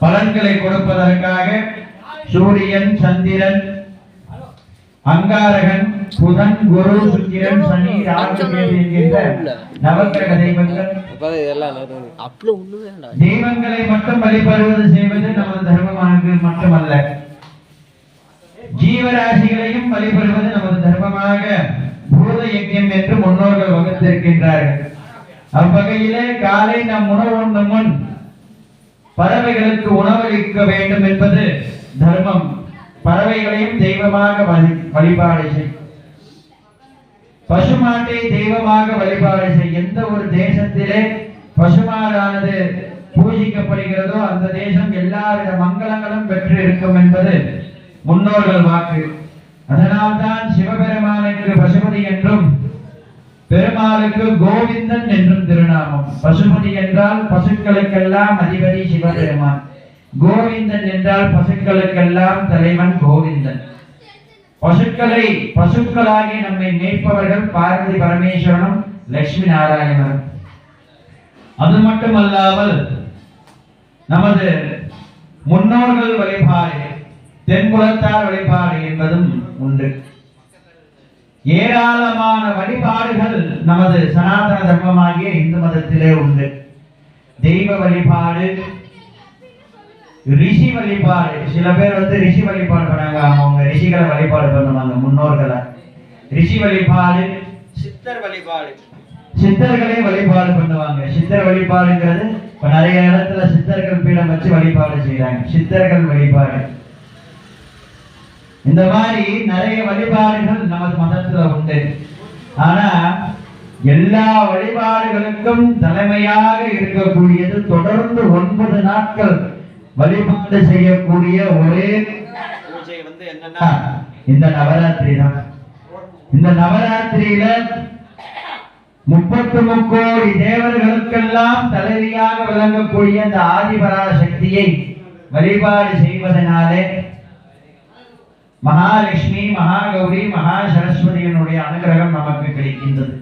பலன்களை கொடுப்பதற்காக சூரியன், சந்திரன், அங்காரகன், புதன், குரு, சுக்கிரன், சனி, ராகு, கேது என்கின்ற நவக்கிரக தெய்வங்களை மட்டும் வழிபடுவது செய்வது நமது தர்மமாக மட்டுமல்ல, ஜீவராசிகளையும் வழிபடுவது நமது தர்மமாக பூத யஜ்ஞம் என்று முன்னோர்கள் வகுத்திருக்கின்றார்கள். அவ்வகையிலே காலை நம் உணவு உண்ணும் முன் பறவைகளுக்கு உணவளிக்க வேண்டும் என்பது தர்மம். பறவைகளையும் தெய்வமாக வழிபாடு செய். பசுமாட்டை தெய்வமாக வழிபாடு செய். எந்த ஒரு தேசத்திலே பசுமாடானது பூஜிக்கப்படுகிறதோ அந்த தேசம் எல்லாவித மங்களங்களும் பெற்று இருக்கும் என்பது முன்னோர்கள் வாக்கு. அதனால்தான் சிவபெருமானுக்கு பசுபதி என்றும் பெருமாளுக்கு கோவிந்தன் என்றும் திருநாமம். பசுபதி என்றால் பசுக்களுக்கெல்லாம் அதிபதி சிவபெருமான், கோவிந்தன் என்றால் பசுக்களுக்கெல்லாம் தலைவன் கோவிந்தன். பசுக்களாகி நம்மை மேய்ப்பவர்கள் பார்வதி பரமேஸ்வரனும் லட்சுமி நாராயணனும். அது மட்டுமல்லாமல் நமது முன்னோர்கள் வழிபாடு, தென்குலத்தார் வழிபாடு என்பதும் உண்டு. ஏராளமான வழிபாடுகள் நமது சனாதன தர்மமாகிய இந்து மதத்திலே உண்டு. தெய்வ வழிபாடு, ரிஷி வழிபாடு. சில பேர் ரிஷி வழிபாடு பண்ணாங்க, அவங்க ரிஷிகளை வழிபாடு பண்ணுவாங்க, முன்னோர்களை. ரிஷி வழிபாடு, சித்தர் வழிபாடு, சித்தர்களை வழிபாடு பண்ணுவாங்க. சித்தர் வழிபாடுங்கிறது இப்ப நிறைய இடத்துல சித்தர்கள் பீடம் வச்சு வழிபாடு செய்யறாங்க, சித்தர்கள் வழிபாடு. இந்த மாதிரி நிறைய வழிபாடுகள் நமது மதத்துல உண்டு. ஆனா எல்லா வழிபாடுகளுக்கும் தலைமையாக இருக்கக்கூடியது தொடர்ந்து 9 நாட்கள் வழிபாடு செய்யக்கூடிய ஒரே பூஜை என்னன்னா இந்த நவராத்திரி தான். இந்த நவராத்திரியில 33 கோடி தேவர்களுக்கெல்லாம் தலைவியாக விளங்கக்கூடிய இந்த ஆதிபராசக்தியை வழிபாடு செய்வதனாலே மகாலட்சுமி, மகாகௌரி, மகா சரஸ்வதியினுடைய அனுகிரகம் நமக்கு கிடைக்கின்றது.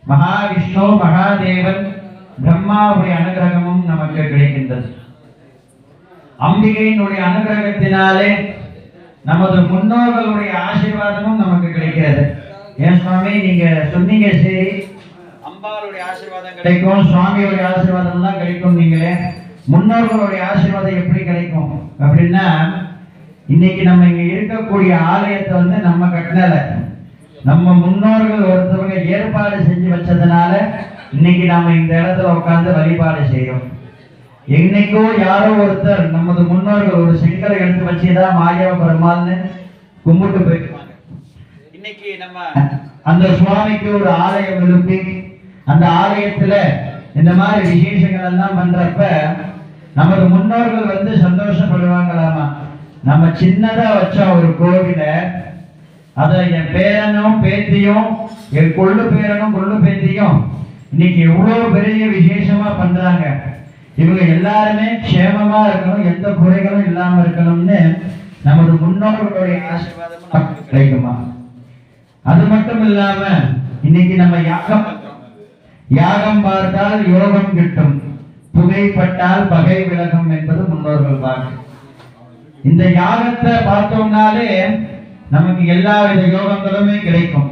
மகாவிஷ்ணு, மகாதேவன், பிரம்மாவுடைய அனுகிரகமும் நமக்கு கிடைக்கின்றது. அம்பிகையினுடைய அனுகிரகத்தினாலே நமது முன்னோர்களுடைய ஆசீர்வாதமும் நமக்கு கிடைக்கிறது. ஏன் சுவாமி நீங்க சொன்னீங்க, சரி அம்பாளுடைய ஆசீர்வாதம் கிடைக்கும், சுவாமியுடைய ஆசீர்வாதம் தான் கிடைக்கும் நீங்களே, முன்னோர்களுடைய ஆசீர்வாதம் எப்படி கிடைக்கும் அப்படின்னா, இன்னைக்கு நம்ம இங்க இருக்கக்கூடிய ஆலயத்தை நம்ம கட்டல, நம்ம முன்னோர்கள் ஒருத்தவங்க ஏற்பாடு செஞ்சு வச்சதுனால இன்னைக்கு நாம இந்த இடத்துல உட்கார்ந்து வழிபாடு செய்யறோம். என்னைக்கோ யாரோ ஒருத்தர் நமது முன்னோர்கள் ஒரு செங்கலை எடுத்து வச்சுதான் மாயா பெருமாள்னு கும்பிட்டு போயிருப்பாங்க. இன்னைக்கு நம்ம அந்த சுவாமிக்கு ஒரு ஆலயம் எழுப்பி அந்த ஆலயத்துல இந்த மாதிரி விசேஷங்கள் எல்லாம் பண்றப்ப நமது முன்னோர்கள் சந்தோஷப்படுவாங்களாமா. நம்ம சின்னதா வச்ச ஒரு கோவில அத என் பேரனும் பேத்தியும், என் கொள்ளு பேரனும் கொள்ளு பேத்தியும் இன்னைக்கு எவ்வளவு பெரிய விசேஷமா பண்றாங்க. இவங்க எல்லாருமே க்ஷேமமா இருக்கணும், எந்த குறைகளும் இல்லாம இருக்கணும்னு நமது முன்னோர்களுடைய ஆசீர்வாதம் கிடைக்குமா. அது மட்டும் இல்லாம இன்னைக்கு நம்ம யாகம் பார்த்தால் யோகம் கிட்டும், புகைப்பட்டால் பகை விலகும் என்பது முன்னோர்கள் வாக்கு. இந்த யாகத்தை பார்த்தோம்னாலே நமக்கு எல்லா வித யோகங்களுமே கிடைக்கும்.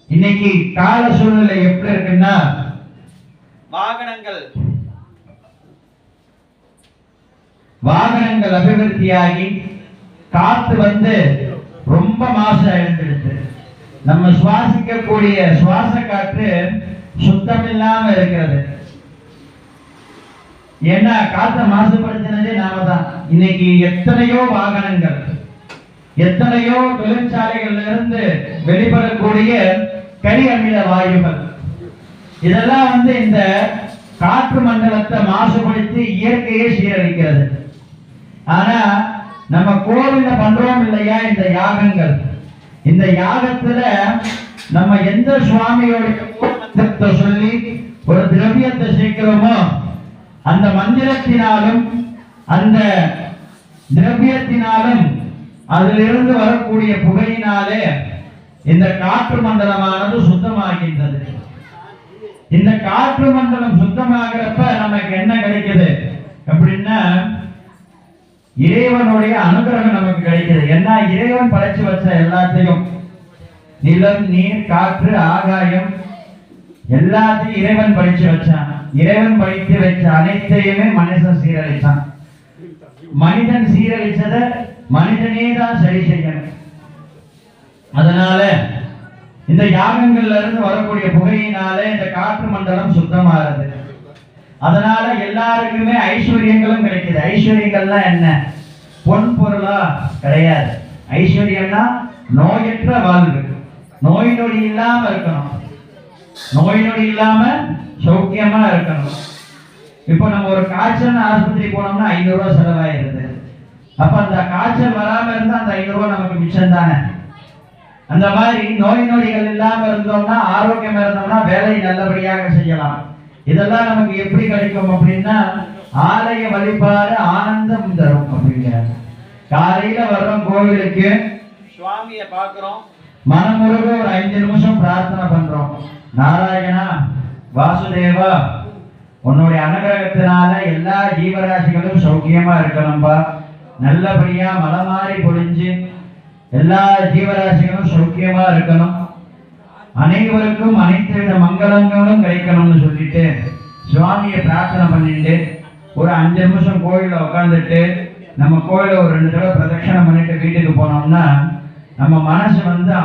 இன்னைக்கு கால சூழ்நிலை எப்படி இருக்குன்னா, வாகனங்கள் அபிவிருத்தியாகி காத்து ரொம்ப மாசு ஆயிடுச்சு. நம்ம சுவாசிக்கக்கூடிய சுவாச காற்று சுத்தம் இல்லாம இருக்கிறது. ஏன்னா காத்த மாசுபடுத்தினதே நாம தான். இன்னைக்கு எத்தனையோ வாகனங்கள், எத்தனையோ தொழிற்சாலைகள்ல இருந்து வெளிப்படக்கூடிய கரி அமில வாயுகள், இதெல்லாம் இந்த காற்று மண்டலத்தை மாசுபடுத்தி இயற்கையை சீரழிக்கிறது. ஆனா நம்ம கோவில்ல பண்றோம் இல்லையா இந்த யாகங்கள், இந்த யாகத்துல நம்ம எந்த சுவாமியோட சொல்லி ஒரு திரவியத்தை சேர்க்கிறோமோ அந்த மந்திரத்தினாலும் அந்த திரவியத்தினாலும் அதிலிருந்து வரக்கூடிய புகையினாலே இந்த காற்று மண்டலமானது சுத்தமாகின்றது. இந்த காற்று மண்டலம் சுத்தமாகிறப்ப நமக்கு என்ன கிடைக்குது அப்படின்னா, இறைவனுடைய அனுகிரகம் நமக்கு கிடைக்குது. ஏன்னா இறைவன் படைச்சு வச்ச எல்லாத்தையும், நிலம், நீர், காற்று, ஆகாயம் எல்லாத்தையும் இறைவன் படைச்சு வச்சான். இறைவன் படைத்து வச்ச அனைத்தையுமே மனுஷன் சீரழிச்சான். மனிதன் சீரழிச்சத மனிதனே தான் சரி செய்யணும். அதனால இந்த யாகங்கள்ல இருந்து வரக்கூடிய புகையினால இந்த காற்று மண்டலம் சுத்தமாகுது. அதனால எல்லாருக்குமே ஐஸ்வர்யங்களும் கிடைக்குது. ஐஸ்வர்யங்கள்லாம் என்ன? பொன் பொருளா கிடையாது. ஐஸ்வர்யம்னா நோயற்ற வாழ்வு, நோய் நொடி இல்லாம இருக்கணும், நோய் நொடி இல்லாம சௌக்கியமா இருக்கணும். இப்போ நம்ம ஒரு காய்ச்சல் ஆஸ்பத்திரி போனோம்னா 500 ரூபாய் செலவாயிருது. அப்ப அந்த காய்ச்சல் வராம இருந்தா அந்த 500 ரூபாய் நமக்கு மிச்சம் தானே. அந்த மாதிரி நோய் நொடிகள் இல்லாம இருந்தோம்னா, ஆரோக்கியமா இருந்தோம்னா வேலை நல்லபடியாக செய்யலாம். இதெல்லாம் நமக்கு எப்படி கிடைக்கும் அப்படின்னா, ஆலய வழிபாடு ஆனந்தம் தரும் அப்படிங்கிறாங்க. காலையில வர்றோம் கோவிலுக்கு, சுவாமியை பார்க்கிறோம், மனமுருக ஒரு 5 நிமிஷம் பிரார்த்தனை பண்றோம். நாராயணா, வாசுதேவா, உன்னுடைய அனுகிரகத்தினால எல்லா ஜீவராசிகளும் சௌக்கியமா இருக்கணும்பா, நல்லபடியா மலை மாறி பொழிஞ்சு எல்லா ஜீவராசிகளும் சௌக்கியமா இருக்கணும், அனைவருக்கும் அனைத்து வித மங்களங்களும் கிடைக்கணும்னு சொல்லிட்டு சுவாமியை பிரார்த்தனை பண்ணிட்டு ஒரு 5 நிமிஷம் கோயில உட்காந்துட்டு நம்ம கோயில ஒரு 2 தடவை பிரதட்சணம் பண்ணிட்டு வீட்டுக்கு போனோம்னா நம்ம மனசு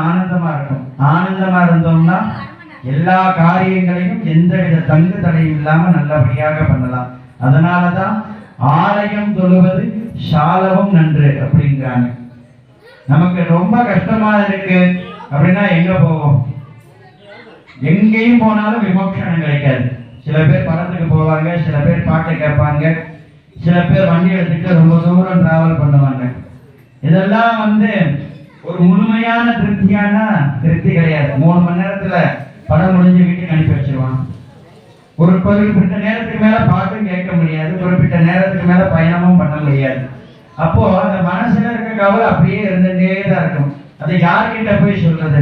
ஆனந்தமா இருக்கும். ஆனந்தமா இருந்தோம்னா எல்லா காரியங்களையும் எந்தவித தங்கு தடையும் இல்லாம நல்லபடியாக பண்ணலாம். அதனாலதான் ஆலயம் தொழுவது சாலவும் நன்று அப்படிங்கிறாங்க. நமக்கு ரொம்ப கஷ்டமா இருக்கு அப்படின்னா எங்க போவோம்? எங்கேயும் போனாலும் விமோசனம் கிடைக்காது. சில பேர் படத்துக்கு போவாங்க, சில பேர் பாட்டு கேட்பாங்க, சில பேர் வண்டி எடுத்துட்டு ரொம்ப தூரம் டிராவல் பண்ணுவாங்க. இதெல்லாம் ஒரு முழுமையான திருப்தியான திருப்தி கிடையாது. 3 மணி நேரத்துல படம் முடிஞ்சு வீட்டுக்கு அனுப்பி வச்சிருவாங்க. ஒரு குறிப்பிட்ட நேரத்துக்கு மேல பாட்டும் கேட்க முடியாது, குறிப்பிட்ட நேரத்துக்கு மேல பயணமும் பண்ண முடியாது. அப்போ அந்த மனசுல இருக்க கவலை அப்படியே இருந்துட்டே தான் இருக்கும். அதை யார்கிட்ட போய் சொல்றது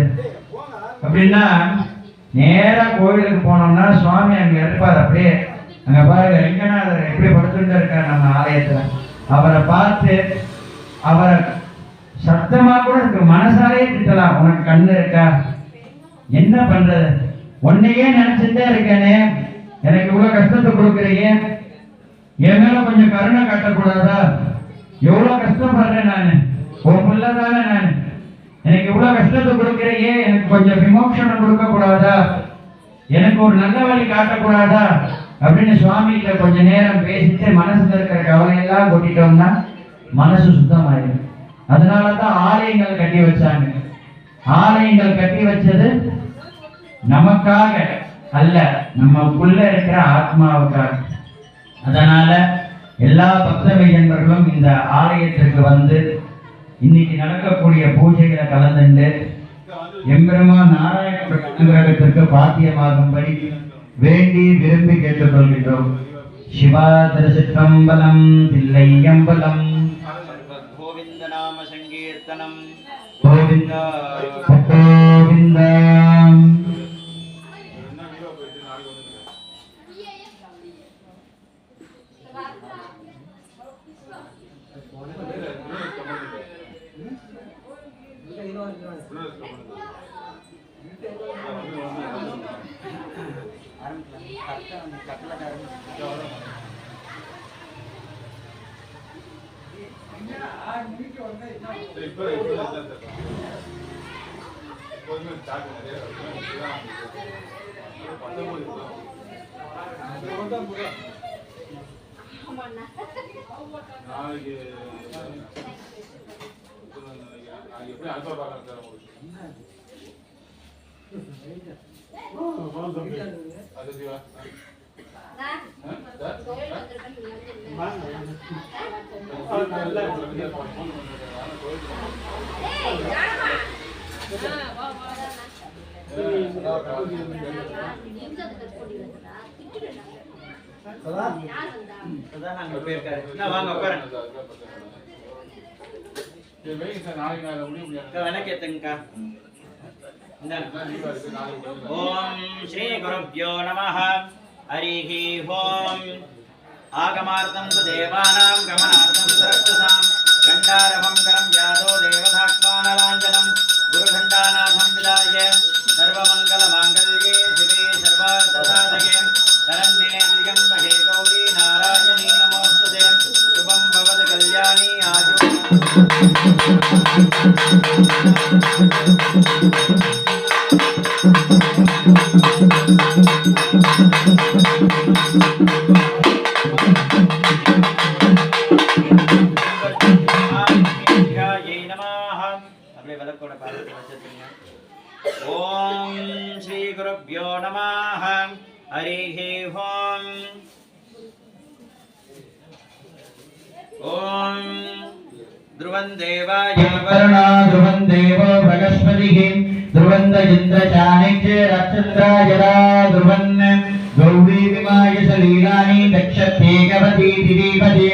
அப்படின்னா, நேரா கோயிலுக்கு போனோம்னா சுவாமி அங்க இருப்பார். அப்படியே அங்க பாருங்க, ரங்கநாதர் எப்படி படுத்துட்டு இருக்கார் நம்ம ஆலயத்துல. அவரை பார்த்து அவரை சத்தமா கூட இருக்கு, மனசாலே திட்டலாம். உனக்கு கண்ணு இருக்கா? என்ன பண்றது? உன்னையே நினைச்சுட்டே இருக்கேனே, எனக்கு இவ்வளவு கஷ்டத்தை கொடுக்குறீங்க, என் மேல கொஞ்சம் கருணை காட்டக்கூடாதா? எவ்வளவு கஷ்டப்படுறேன் நானு, உன் பிள்ளைதானே நான், எனக்கு இவ்வளவு கஷ்டத்தை கொடுக்குறீங்க, எனக்கு கொஞ்சம் விமோசனம் கொடுக்க கூடாதா? எனக்கு ஒரு நல்ல வழி காட்டக்கூடாதா அப்படின்னு சுவாமி கிட்ட கொஞ்ச நேரம் பேசிட்டு மனசுல இருக்கிற கவலையெல்லாம் கொட்டிட்டோம்னா மனசு சுத்தமாயிடும். அதனாலதான் ஆலயங்கள் கட்டி வச்சாங்க. ஆலயங்கள் கட்டி வச்சது நமக்காக அல்ல, நமக்குள்ள இருக்கிற ஆத்மாவுக்காக. அதனால எல்லா பக்த மையன்பர்களும் இந்த ஆலயத்திற்கு இன்னைக்கு நடக்கக்கூடிய பூஜைகளை கலந்துண்டு எம்பெருமான் நாராயண அனுகிரகத்திற்கு பாத்தியமாகும்படி வேண்டி விரும்பி கேட்டுக்கொள்கின்றோம். சிவா திருச்சிற்றம்பலம், தில்லையம்பலம். கோவிந்த நாம சங்கீர்த்தனம், கோவிந்தா கோவிந்தா. ஓம் ஸ்ரீ குருப்யோ நமः. ஹரிஹி ஓம். ஆகமார்த்தம் தேவானாம் கமனார்த்தம் वर्चसां गंडारवं करं व्याधो देवतात्मानलाञ्जनं गुरुखण्डानाथं विदाय सर्वमङ्गलमाङ्गल्ये शिवे सर्वार्थसाधके शरण्ये त्र्यम्बके गौरी नारायणी नमोस्तुते शुभं भवतु कल्याणी आजु ओम श्री गुरुभ्यो नमः हरिः ओम ओम ध्रुवं देवाय वरुणा ध्रुवं देवो बृहस्पतिः ध्रुवं इन्द्रचानिच्च रक्षन्द्रायदा ध्रुवन् गौरी विमाय सलीलानि दक्षते गवती दिवीपति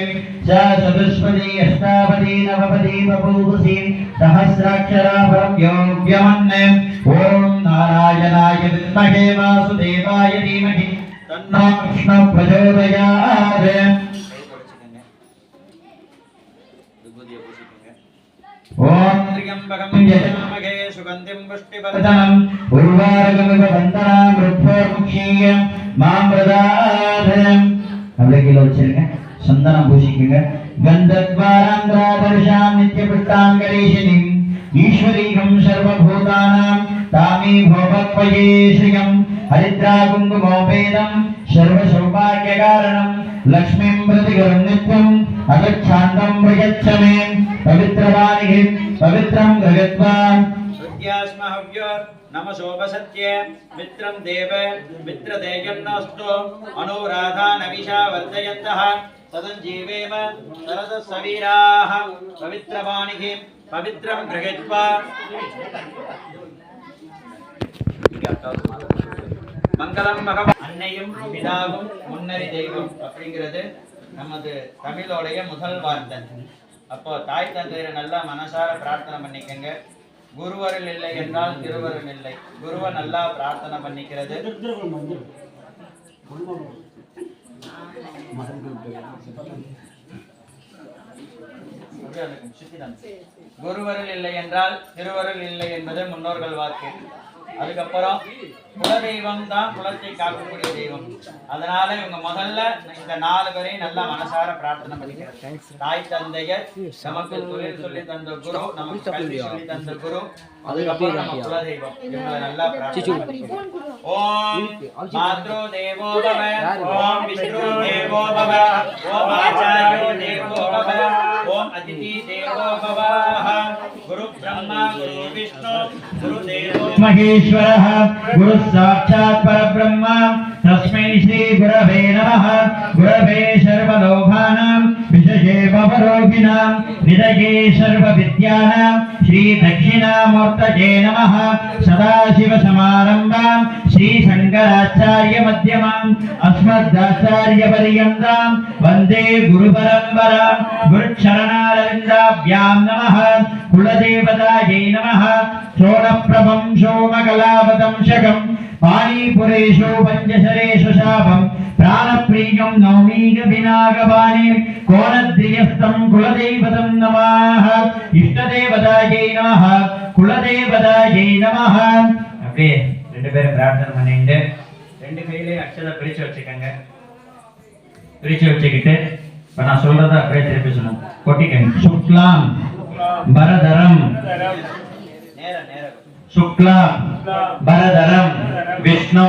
चतुष्पदी अष्टापदी नवपदी बभूवसि सहस्राक्षरा परं योग्यमन्ने ओम नारायणाय विद्महे वासुदेवाय धीमहि तन्नो कृष्णः प्रचोदयात् ओम त्र्यंबकं यजामहे सुगन्धिं पुष्टिवर्धनम् उर्वारुकमिव बन्धनां रुद्रोर्मुक्षीय मां प्रदात् अबले किलो வச்சிருங்க சந்தனம் பூசிக்குங்க गन्धद्वारान्द्रादर्शां नित्यपुष्टाङ्गरीशिनीं ईश्वरीयं सर्वभूतानां तामी भवत्वये श्रियं हरिद्रा कुङ्कुमोपेदं सर्वसौभाग्यकारणं लक्ष्मीं प्रतिगरं नित्यम् अगच्छान्तं प्रयच्छ मे पवित्रवाणिः पवित्रं गृहीत्वा श्रुत्यास्महव्यो नमसोपसत्ये मित्रं देव मित्रदेयन्नस्तु अनुराधानविषा वर्धयन्तः सदञ्जीवेम सरदसवीराः पवित्रवाणिः पवित्रं गृहीत्वा மங்களம் பகவான் அன்னையும் பிதாவும் முன்னறி தெய்வம் அப்படிங்கிறது நமது தமிழோடைய முதல் வார்த்தை. அப்போ தாய் தந்தையரை நல்லா மனசார பிரார்த்தனை பண்ணிக்கங்க. குருவருள் இல்லை என்றால் திருவருள் இல்லை. குருவை நல்லா பிரார்த்தனை பண்ணிக்கிறது. குருவருள் இல்லை என்றால் திருவருள் இல்லை என்பது முன்னோர்கள் வாக்கு. அதுக்கப்புறம் குலதெய்வம் தான் குலத்தை காக்கக்கூடிய தெய்வம். அதனால இவங்க முதல்ல இந்த 4 பேரையும் நல்லா மனசார பிரார்த்தனை பண்ணிக்கிறேன். தாய் தந்தையர், நமக்கு தொழில் சொல்லி தந்த குரு, நமக்கு கல்வி சொல்லி தந்த குரு, அதுக்கப்புறம் நம்ம குலதெய்வம். இவங்களை நல்லா பிரார்த்தனை பண்ணிக்கிறேன். ஓம் மாத்ரு தேவோ பவ, ஓம் விஷ்ணு தேவோ பவ, ஓம் ஆச்சார்யோ தேவோ பவ, ஓம் அதிதி தேவோ பவ, குரு பிரம்மா குரு விஷ்ணு குரு தேவோ महेश्वरः गुरु साक्षात् परब्रह्म तस्मै श्री गुरवे नमः. गुरवे सर्वलोकानां विषये भवरोगिणां निधये सर्वविद्यानां श्री दक्षिणामूर्तये नमः. सदाशिव समारम्भां श्री शंकराचार्य मध्यमाम् अस्मदाचार्यपर्यन्तां वन्दे गुरुपरम्परां. गुरुचरणारविन्दाभ्यां नमः. कुलदेवतायै नमः. चोरप्रभं सोमकलावतंशकं पाणिपुरेषु पञ्चशरेषु शापं प्राणप्रियं नौमीकविनागवाणी कोणद्रियस्तं कुलदेवतं नमः. इष्टदेवतायै नमः. कुलदेवतायै नमः. அப்படியே 2 பேரும் பிரார்த்தனை பண்ணிட்டு 2 கையிலே அக்ஷதை பிரிச்சு வச்சுக்கங்க. பிரிச்சு வச்சுக்கிட்டு இப்ப நான் சொல்றத அப்படியே திருப்பி சொல்லணும். கொட்டிக்கங்க. சுக்லாம் பரதரம் शुक्ला भरधरं विष्णु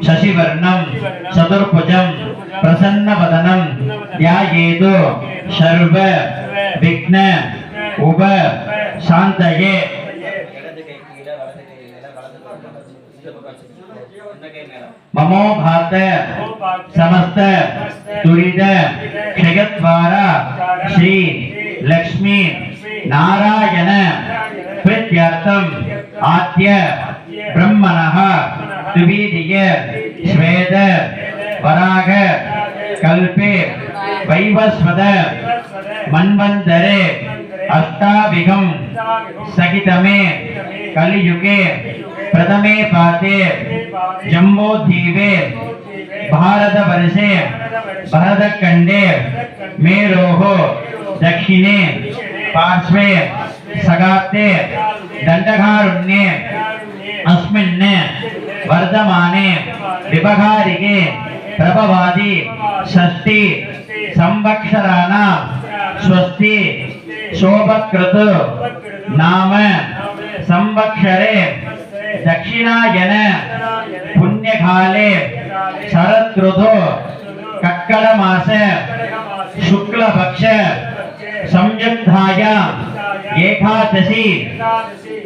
शशिवर्णं चतुर्भुजं प्रसन्नवदनं ध्यायेत् सर्व विघ्न उप शान्तये. ममो भात समस्त दुरित क्षयद्वारा श्री लक्ष्मी नारायण प्रीत्यर्थम आद्य ब्रह्मणः द्वितीय श्वेत वराग कल्पे वैवस्वत मन्वन्तरे अष्टाभिगम सहितमे कलियुगे प्रथमे पाते जम्बोद्वीपे भारतवर्षे भरतखण्डे मेरोः दक्षिणे पार्श्वे सगाते दंडकारुण्ये अस्मिन् वर्धमाने विभगारिके प्रभवादि षष्ठी संवत्सराणां स्वस्ति शोभकृत नाम संवत्सरे दक्षिणायन पुण्यकाले शरदृतु कर्कट मास शुक्ल पक्ष संयुक्तायां एकादशी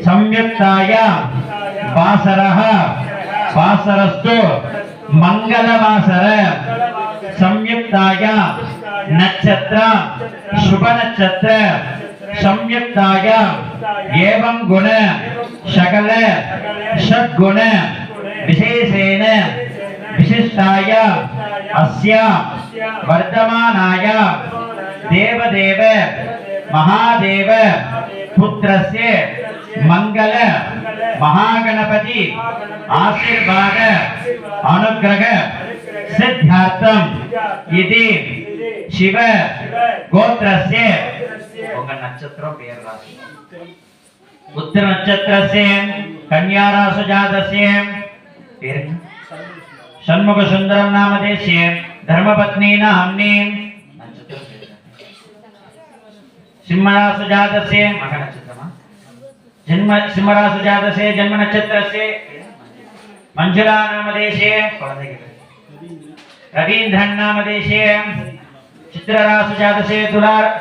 संयुक्तायां वासरः वासरस्तु मंगलवासर संयुक्तायां नक्षत्र शुभ नक्षत्र संयुक्तायां एवं गुण सकल षड्गुण विशेषेण विशिष्टायां अस्या वर्धमानाया देवदेव महादेव पुत्रस्य मंगल महागणपति आशीर्वाद अनुग्रह सिद्धार्थम इति शिव गोत्रस्य उंग नक्षत्र पेर राशि उत्तर नक्षत्रस्य कन्या राशि जातस्य पेर षण्मुख सुंदरम नामधेयस्य धर्मपत्नी नाम्नी नक्षत्र सिंह राशि जातस्य मख नक्षत्रमा जन्म सिंह राशि जातस्य जन्म नक्षत्रस्य मंजुला नामधेयस्य रवींद्रन नामधेयस्य चित्रा राशि जातस्य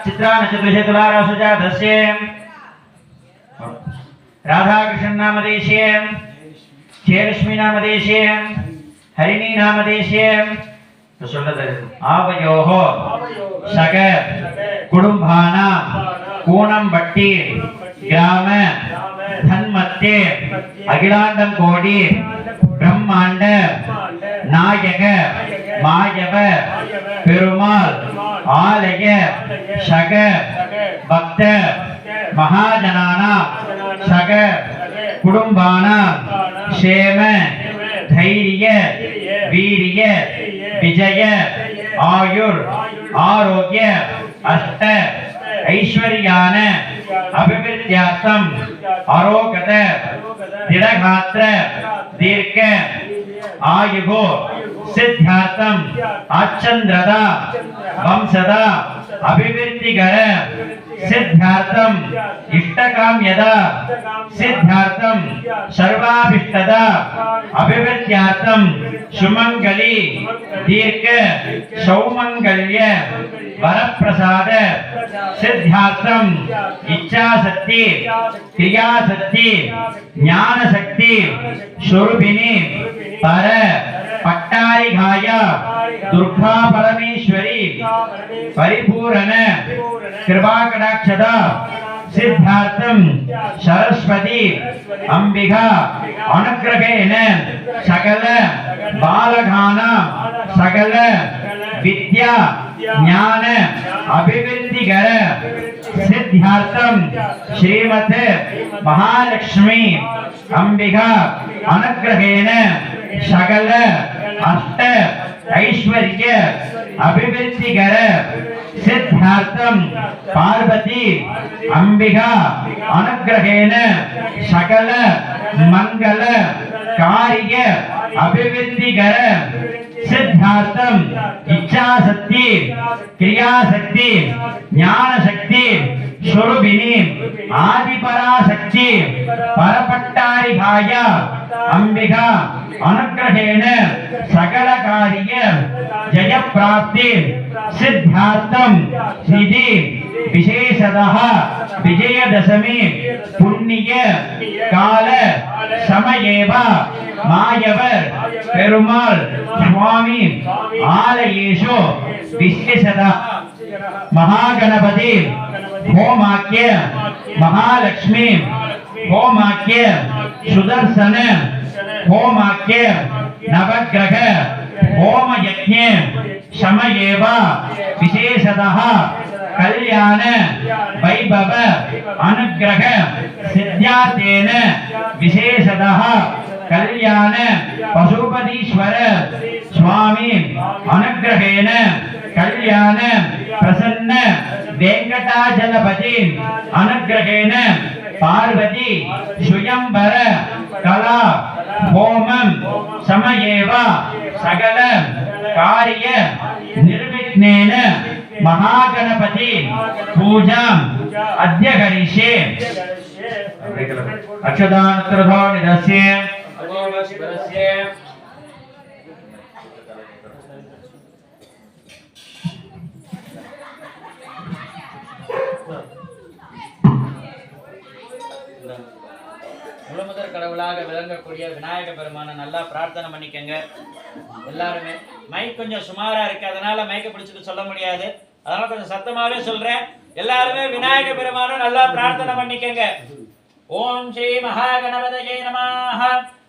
चित्रा नक्षत्रस्य तुला राशि जातस्य राधाकृष्ण नामधेयस्य जयलक्ष्मी नामधेयस्य हरिणी नामधेयस्य तो आवयोः सग कुटुंबानां कूनंबट्टी ग्राम धन्मत्ते अखिलांडं कोटि ब्रह्मांड नायक मायव पेरुमाल आलय सग भक्त महाजनानां सग कुटुंबानां क्षेम धैर्य वीर्य विजय आयुर आरोग्य अष्ट ऐश्वर्यान अभिवृद्ध्यार्थम आरोग्यत दृढ़गात्र दीर्घ आयुः सिद्ध्यार्थम आचंद्रदा वंशदा अभिवृद्धिकर सिद्ध्यार्थम इष्टकाम्यदा सिद्ध्यार्थम सर्वाभिष्टदा अभिवृद्ध्यार्थम सुमंगली दीर्घ सौमंगल्य वरप्रसाद सिद्ध्यार्थम इच्छाशक्ति क्रियाशक्ति ज्ञानशक्ति स्वरूपिणी पर पट्टारिघाय दुर्गा परमेश्वरी परिपूर्ण कृपाकटाक्षदा सिद्धार्थम सरस्वती अंबिका अनुग्रहेण सकल बालकानां सकल विद्या ज्ञान अभिवृद्धिकर सिद्ध्यार्थम श्रीमते महालक्ष्मी अंबिका अनुग्रहेण सकल अष्ट ऐश्वर्य अभिवृद्धिकर सिद्ध्यार्थम पार्वती अंबिका अनुग्रहेण सकल मंगल कार्य अभिवृद्धिकर सिद्धार्थम इच्छाशक्ति क्रियाशक्ति ज्ञानशक्ति स्वरूपिणी आदिपराशक्ति परपट्टारिघाय अंबिका अनुग्रहेण सकल कार्य जय प्राप्ति सिद्धार्थम सिद्धि विशेषतः विजयदशमी पुण्य काल समयेव मायवर पेरुमाल स्वामी आलयेषु विशेषतः महागणपति होमाख्य महालक्ष्मी होमाख्य सुदर्शन होमाख्य नवग्रह होम यज्ञ समयेव विशेषतः कल्याण वैभव अनुग्रह सिद्ध्यार्थेन विशेषतः कल्याण पशुपतीश्वर स्वामी अनुग्रहेण कल्याण प्रसन्न वेंकटाचलपति अनुग्रहेण पार्वती स्वयंवर कला होमं समयेव सकल कार्य निर्विघ्नेन महागणपति पूजा अद्य करिष्ये अक्षदानत्रधो निदस्य முழுமுதற் கடவுளாக விளங்கக்கூடிய விநாயக பெருமான நல்லா பிரார்த்தனை பண்ணிக்கங்க. எல்லாருமே மைக் கொஞ்சம் சுமாரா இருக்கு, அதனால மைக்க பிடிச்சிட்டு சொல்ல முடியாது, அதனால கொஞ்சம் சத்தமாவே சொல்றேன். எல்லாருமே விநாயக பெருமான நல்லா பிரார்த்தனை பண்ணிக்கங்க. ஓம் ஸ்ரீ மகாகணபதயே நமः.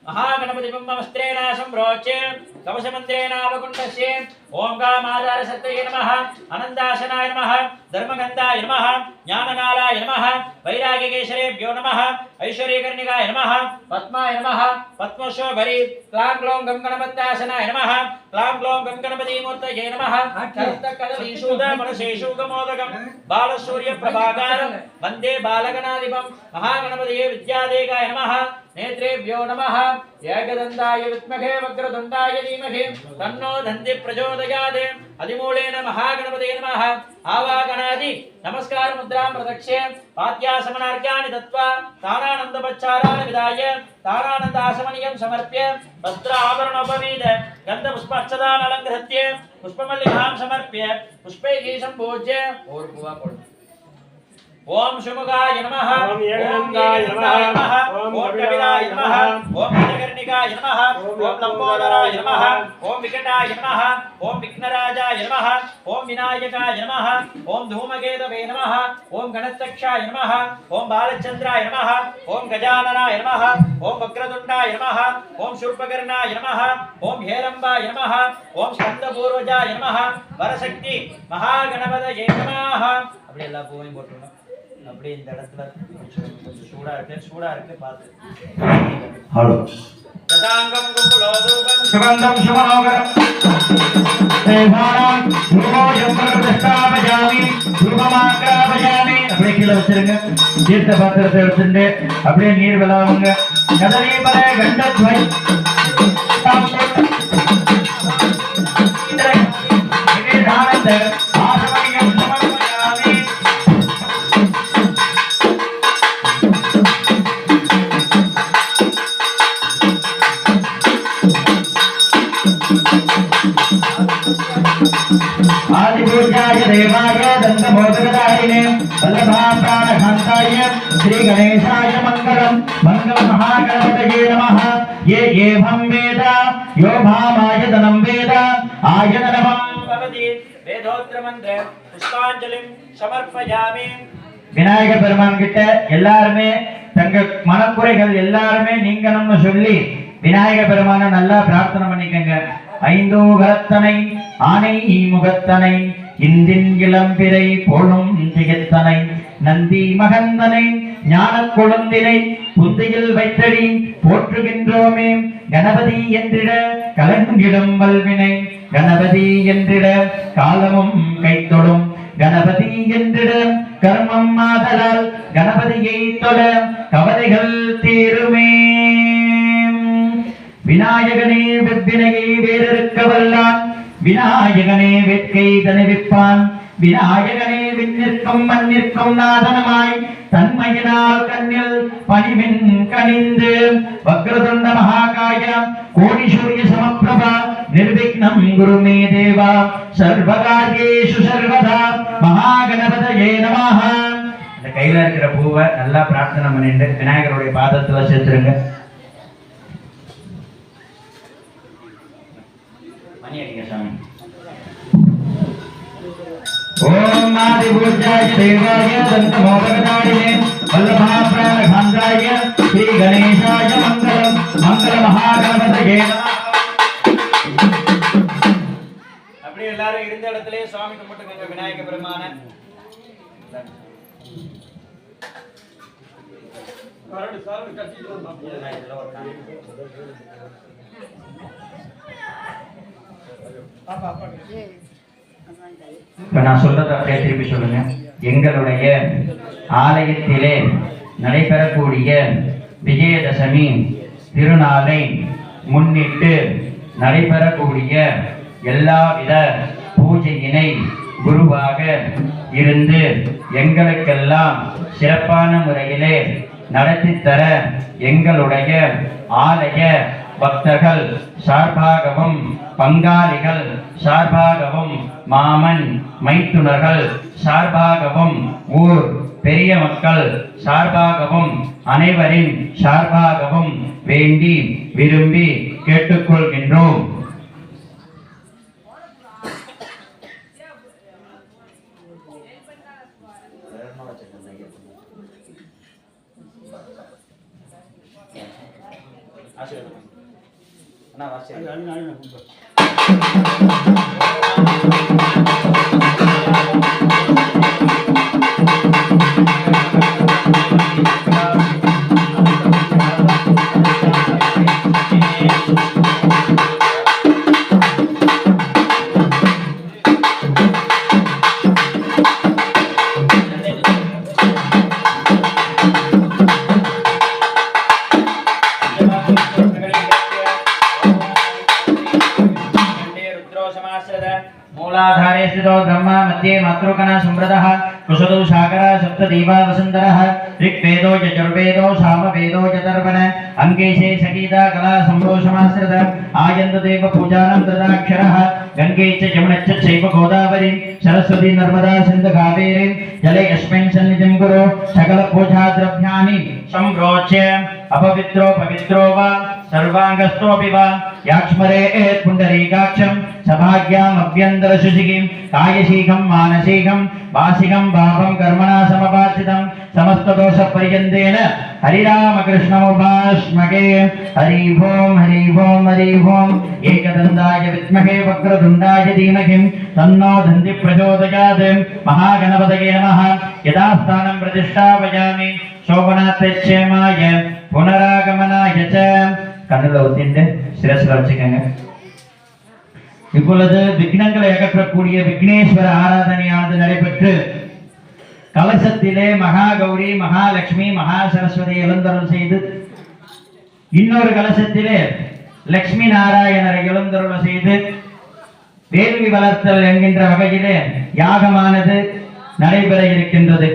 महागणपति बिंबमस्त्रेण संप्रोच्य कवचमन्त्रेण अवकुण्डस्य ओंकामाधार सत्ये नमः अनन्दाशनाय नमः धर्मगन्धाय नमः ज्ञाननालाय नमः वैराग्यकेशरेभ्यो नमः ऐश्वर्यकर्णिकाय नमः पद्माय नमः पद्मशोभरि क्लां क्लौं गं गणपत्यासनाय नमः क्लां क्लौं गं गणपतिमूर्तये नमः कलत्तकदलीशूदमनशेषूगमोदकं बालसूर्यप्रभाकारं वन्दे बालगणाधिपं महागणपतये विद्यादेगाय नमः नेत्रेभ्यो नमः एकदन्ताय विद्महे वक्रतुण्डाय धीमहि तन्नो दन्ति प्रचोदयात् अधिमूलेन महागणपतये नमः आवाहनादि नमस्कार मुद्रां प्रदक्ष्य पाद्यासमनार्घ्यानि दत्त्वा तारानन्दपच्चाराणि विधाय तारानन्दासमनीयं समर्प्य वस्त्र आभरणोपवीत गन्धपुष्पाक्षतान् अलङ्कृत्य पुष्पमल्लिकां समर्प्य पुष्पैः सम्पूज्य ओम शुमुखाय नमः ओम येगंगाय नमः ओम कविराय नमः ओम जगर्णिकाय नमः ओम लंबोदराय नमः ओम विकटाय नमः ओम विघ्नराजाय नमः ओम विनायकाय नमः ओम धूमकेतवे नमः ओम गणतक्षाय नमः ओम बालचंद्राय नमः ओम गजाननाय नमः ओम वक्रतुंडाय नमः ओम शूर्पकर्णाय नमः ओम हेरंबाय नमः ओम स्कंदपूर्वजाय नमः वरशक्ति महागणपतये नमः அப்படியே எல்லா பூவையும் போட்டுறோம். அப்படியே இந்த இடத்துல கொஞ்சம் சூடா இருக்கு பாத்து. ஹலோ ததாங்கம் கும்பலோதூபம் சுகந்தம் சுமனோகரம் தேவானாம் துர்வோஜம் பிரதிஷ்டாபயாமி துர்வமாக்ராபயாமி. அப்படியே கீழே வச்சிருங்க. தீர்த்த பாத்திரத்தை வச்சுட்டு அப்படியே நீர் விளாவுங்க. கதலீபர கண்டத்வை நிவேதானந்த ஆசமணியம் சமர்ப்பயாமி. आदिपूज्याय देवाय दन्तमोदकदायिने वल्लभाप्राणकान्ताय श्रीगणेशाय मङ्गलम् मङ्गलमहागणपतये नमः। ये एवं वेद यो भामायतनं वेद आयतनमं भवति वेदोत्र मंत्र पुष्पांजलिं समर्पयामि. விநாயக பெருமான் கிட்ட எல்லாருமே தங்க மனக்குறைகள் எல்லாருமே நீங்கணும்னு சொல்லி விநாயக பெருமான நல்லா பிரார்த்தனை பண்ணிக்கங்க. ஐந்தோ கரத்தனை ஆனை முகத்தனை இந்தின் இளம்பிறை போலும் திகத்தனை நந்தி மகந்தனை ஞான கொழுந்தினை புத்தியில் வைத்தடி போற்றுகின்றோமே. கணபதி என்றிட கலங்கிடும் வல்வினை கணபதி என்றிட காலமும் கைத்தொடும் கணபதி என்றிட கர்மம் ஆதலால் கணபதியை தொழ கவலைகள் தீருமே. விநாயகனே வெவ்வினையை வேறறுக்க வல்லான் விநாயகனே வேட்கை தணிவிப்பான் விநாயகனே விண்ணிற்கும் மண்ணிற்கும் நாதனமாய் தன்மையினால் கண்ணில் பணிமின் கனிந்து வக்ரதுண்ட மகாகாய கோடி சூரிய சமப்பிரபா நிர்விக்னம் குரு மே தேவா சர்வகார்யேஷு சர்வதா மகாகணபதயே நமஹ. இந்த கையில இருக்கிற பூவை நல்லா பிரார்த்தனை பண்ணிட்டு விநாயகருடைய பாதத்துல சேர்த்துருங்க. மணி அடிங்க சாமி. ओम आदिपूज्याय देवाय दन्तमोदकदायिने वल्लभाप्राणकान्ताय श्री गणेशाय मङ्गलम् मङ्गलमहागणपतये नमः. அப்படியே எல்லாரும் இருந்த இடத்திலேயே சுவாமி கும்பிட்டுங்க விநாயக பெருமான. இப்ப நான் சொல்றத அப்படியே திருப்பி சொல்லுங்க. எங்களுடைய ஆலயத்திலே நடைபெறக்கூடிய விஜயதசமி திருநாளை முன்னிட்டு நடைபெறக்கூடிய எல்லாவித பூஜையினை குருவாக இருந்து எங்களுக்கெல்லாம் சிறப்பான முறையிலே நடத்தி தர எங்களுடைய ஆலய பக்தர்கள் சார்பாகவும் பங்காளிகள் சார்பாகவும் மாமன் மைத்துனர்கள் சார்பாகவும் ஊர் பெரிய மக்கள் சார்பாகவும் அனைவரின் சார்பாகவும் வேண்டி விரும்பி கேட்டுக்கொள்கின்றோம். मूलाधारे स्थितो ब्रह्मा मध्ये मातृकणा संवृतः कुशलो सागरः सप्तदेवा वसुन्धरः ऋग्वेदो यजुर्वेदो सामवेदो यतर्वण अंकेशे सगीता कला संभोषमाश्रित आयन्त देव पूजानन्तराक्षरः गंगे च यमुने चैव गोदावरी सरस्वती नर्मदा सिन्धु कावेरी जले यस्मिन् सन्निधिं कुरु सकल पूजा द्रव्याणि संरोच्य अपवित्रो पवित्रो वा सर्वांगस्थोऽपि वा याक्ष्मरेत् पुण्डरीकाक्षं सभाग्याम् अभ्यन्तरशुचिकिं कायशीकं मानसिकं वासिकं पापं कर्मणा समपार्जितं समस्तदोषपर्यन्तेन हरिरामकृष्णमुपास्महे। हरि ओं हरि ओं हरि ओं एकदन्ताय विद्महे वक्रतुण्डाय धीमहि तन्नो दन्ति प्रचोदयात्। महागणपतये नमः। यथास्थानं प्रतिष्ठापयामि शोभनार्थक्षेमाय पुनरागमनाय च। கண்ணுல ஊத்திட்டு சிரஸ்ல வச்சுக்கங்க. இப்பொழுது விக்னங்களை அகற்றக்கூடிய விக்னேஸ்வர ஆராதனையானது நடைபெற்று கலசத்திலே மகா கௌரி மகாலட்சுமி மகா சரஸ்வதி எழுந்தருள் செய்து இன்னொரு கலசத்திலே லட்சுமி நாராயணரை எழுந்தருள் செய்து வேள்வி வளர்த்தல் என்கின்ற வகையிலே யாகமானது நடைபெற இருக்கின்றது.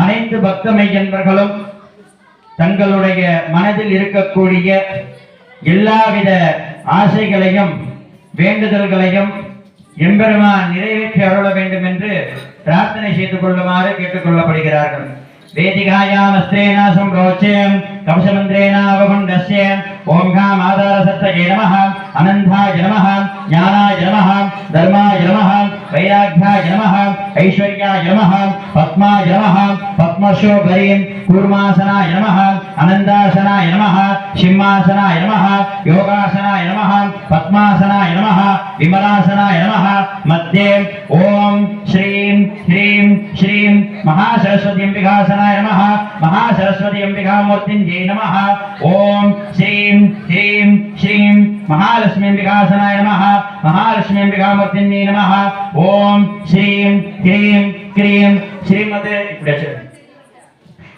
அனைத்து பக்த மையன்பர்களும் தங்களுடைய மனதில் இருக்கக்கூடிய எல்லாவித ஆசைகளையும் வேண்டுதல்களையும் எம்பெருமான் நிறைவேற்றி அருள வேண்டும் என்று பிரார்த்தனை செய்து கொள்ளுமாறு கேட்டுக்கொள்ளப்படுகிறார்கள். வேதிகாயாம் அஸ்திரேணா சம்ரோச்சேம் கவசமந்திரேணா அவகுண்டஸ்ய ஓம் காம் ஆதாரசத்தயே நமः அனந்தாய நமः ஞானாய நமः தர்மாய நமः வைராக்யாய நமः ஐஸ்வர்யாய நமः பத்மாய நமः பத்மசோபரீம் கூர்மாசனாய நமः அனந்தாசனாய நமः சிம்மாசனாய நமः யோகாசனாய நமः பத்மாசனாய நமः விமலாசனாய நமः மத்யே ஓம் ஸ்ரீம் ஹ்ரீம் ஸ்ரீம் மகாசரஸ்வதி அம்பிகாசனாய நமः மகாசரஸ்வதி அம்பிகாமூர்த்திஞ்சே நமः ஓம் ஸ்ரீம் ஹ்ரீம் ஸ்ரீம் महालक्ष्मी विकासनाय नमः महालक्ष्मी विकामूर्तिन्ये नमः ओम श्रीं ह्रीं क्रीं श्रीमते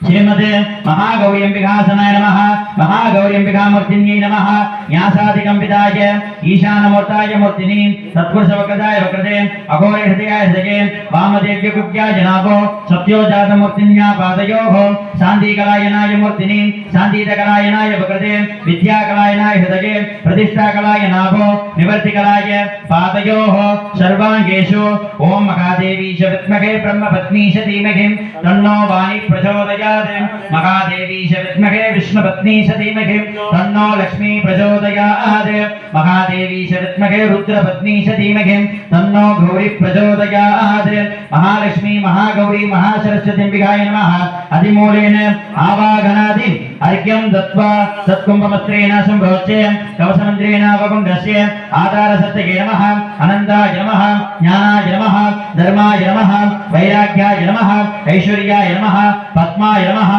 श्रीमते महागौरी विकासनाय नमः महागौरी विकामूर्तिन्ये नमः न्यासादिकंपिताय ईशानमूर्ताय मूर्तिनी तत्पुरुषवक्रताय वक्रते अघोरे हृदयाय हृदये वामदेव्य कुब्जाय जनाभो सत्योजातमूर्तिन्या पादयोः शान्तिकलायनाय मूर्तिनी शान्तिकलायनाय वक्रते विद्याकलायनाय हृदये प्रतिष्ठाकलाय नाभो निवर्तिकलाय पादयोः सर्वाङ्गेषु ओम महादेवी च विद्महे ब्रह्मपत्नी च धीमहि तन्नो वाणी प्रचोदयात्। महादेवी च विद्महे विष्णुपत्नी च धीमहि तन्नो लक्ष्मी प्रचोदयात्। महादेवी च विद्महे रुद्रपत्नी च धीमहि तन्नो गौरी प्रचोदयात्। महालक्ष्मी महागौरी महासरस्वती अंबिकाय नमः। अधिमूलेन आवागनादि अर्घ्यं दत्त्वा सत्कुम्भमस्त्रेण संभोच्य कवचमन्त्रेण वकुण्डस्य आधारसत्तये नमः अनन्ताय नमः ज्ञानाय नमः धर्माय नमः वैराग्याय नमः ऐश्वर्याय नमः पद्माय नमः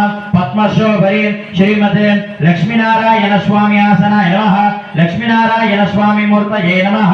पद्मशोभरी श्रीमते लक्ष्मीनारायण स्वामी आसनाय नमः लक्ष्मीनारायण स्वामी मूर्तये नमः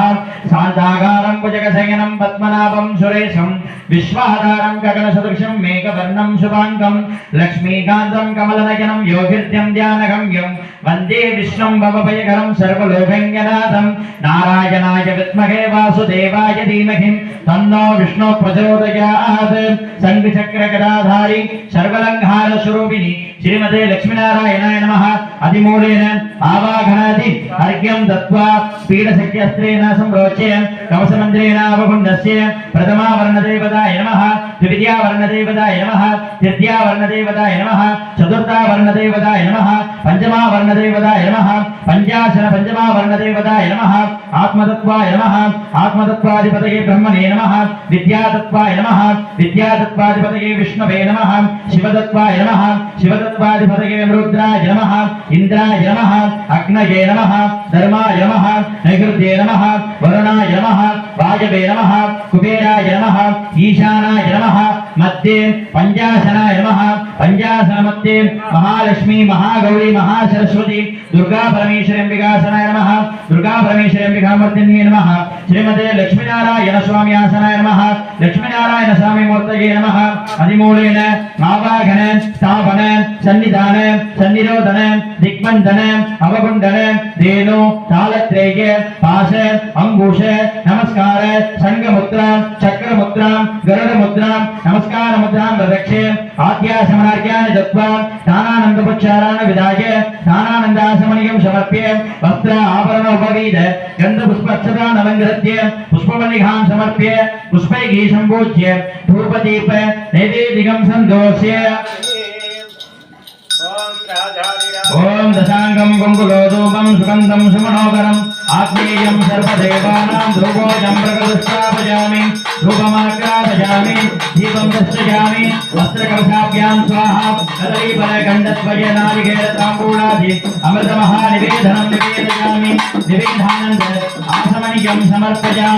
शान्ताकारं भुजगशयनं पद्मनाभं सुरेशं विश्वाधारं गगनसदृशं मेघवर्णं शुभाङ्गं लक्ष्मीकान्तं कमलनयनं योगिर्ध्यं ध्यानगम्यं वन्दे विष्णुं भवभयकरं सर्वलोकैकनाथं नारायणाय विद्महे वासुदेवाय धीमहि तन्नो विष्णु प्रचोदयात् शङ्खचक्रगदाधारी सर्वलङ्घारस्वरूपिणी श्रीमते लक्ष्मीनारायणाय नमः अधिमूलेन आवाहनादि अर्घ्यं दत्त्वा पीडशक्त्यस्त्रेण संरोच्य कवचमन्त्रेण अवगुण्डस्य प्रथमा वर्णदेवताय नमः द्वितीया वर्णदेवताय नमः तृतीया वर्णदेवताय नमः चतुर्था वर्णदेवताय नमः पंचमा वर्णदेवताय नमः पंचाशन पंचमा वर्णदेवताय नमः आत्मतत्त्वाय नमः आत्मतत्त्वाधिपतये ब्रह्मणे नमः विद्यातत्त्वाय नमः विद्यातत्त्वाधिपतये विष्णवे नमः शिवतत्त्वाय नमः शिवतत्त्वाधिपतये रुद्राय नमः इंद्राय नमः अग्नये नमः धर्माय नमः नैऋत्ये नमः वरुणाय नमः वायवे नमः कुबेराय नमः ईशानाय नमः मध्ये पंचाशनाय नमः पंचाशन मध्ये महालक्ष्मी महागौरी महासरस्वती दुर्गा परमेश्वरी अंबिकासनाय नमः दुर्गा परमेश्वरी अंबिकामूर्तिन्ये नमः श्रीमते लक्ष्मीनारायण स्वामी आसनाय नमः लक्ष्मीनारायण स्वामी मूर्तये नमः अधिमूलेन आवाहन स्थापन सन्निधान सन्निरोधन दिग्बंधन अवगुण्डन धेनु तालत्रय पाश अंकुश नमस्कार संघमुद्रा चक्रमुद्रा गरुडमुद्रा नमस्कार मुद्रां ददक्षे आद्यासमनार्घ्यानि दत्त्वा दानानन्दोपचारान् विधाय दानानन्दासमनियं समर्प्य वस्त्र आभरण उपवीद गन्धपुष्पाक्षतान् अलङ्कृत्य पुष्पमल्लिकां समर्प्य पुष्पैः सम्पूज्य धूपदीप नैवेद्यं सन्दोष्य ओम दशांगम कुंकुलोदूपम सुगंधम सुमनोहरम आत्मेयं सर्वदेवानां ध्रुवोजं प्रकृष्टापयामि धूपमाग्रापयामि दीपं दर्शयामि वस्त्रकवचाभ्यां स्वाहा कदलीफलगण्डद्वय नारिकेलताम्बूलादि अमृतमहानिवेदनं निवेदयामि निवेदानन्द आसमनिकं समर्पयामि।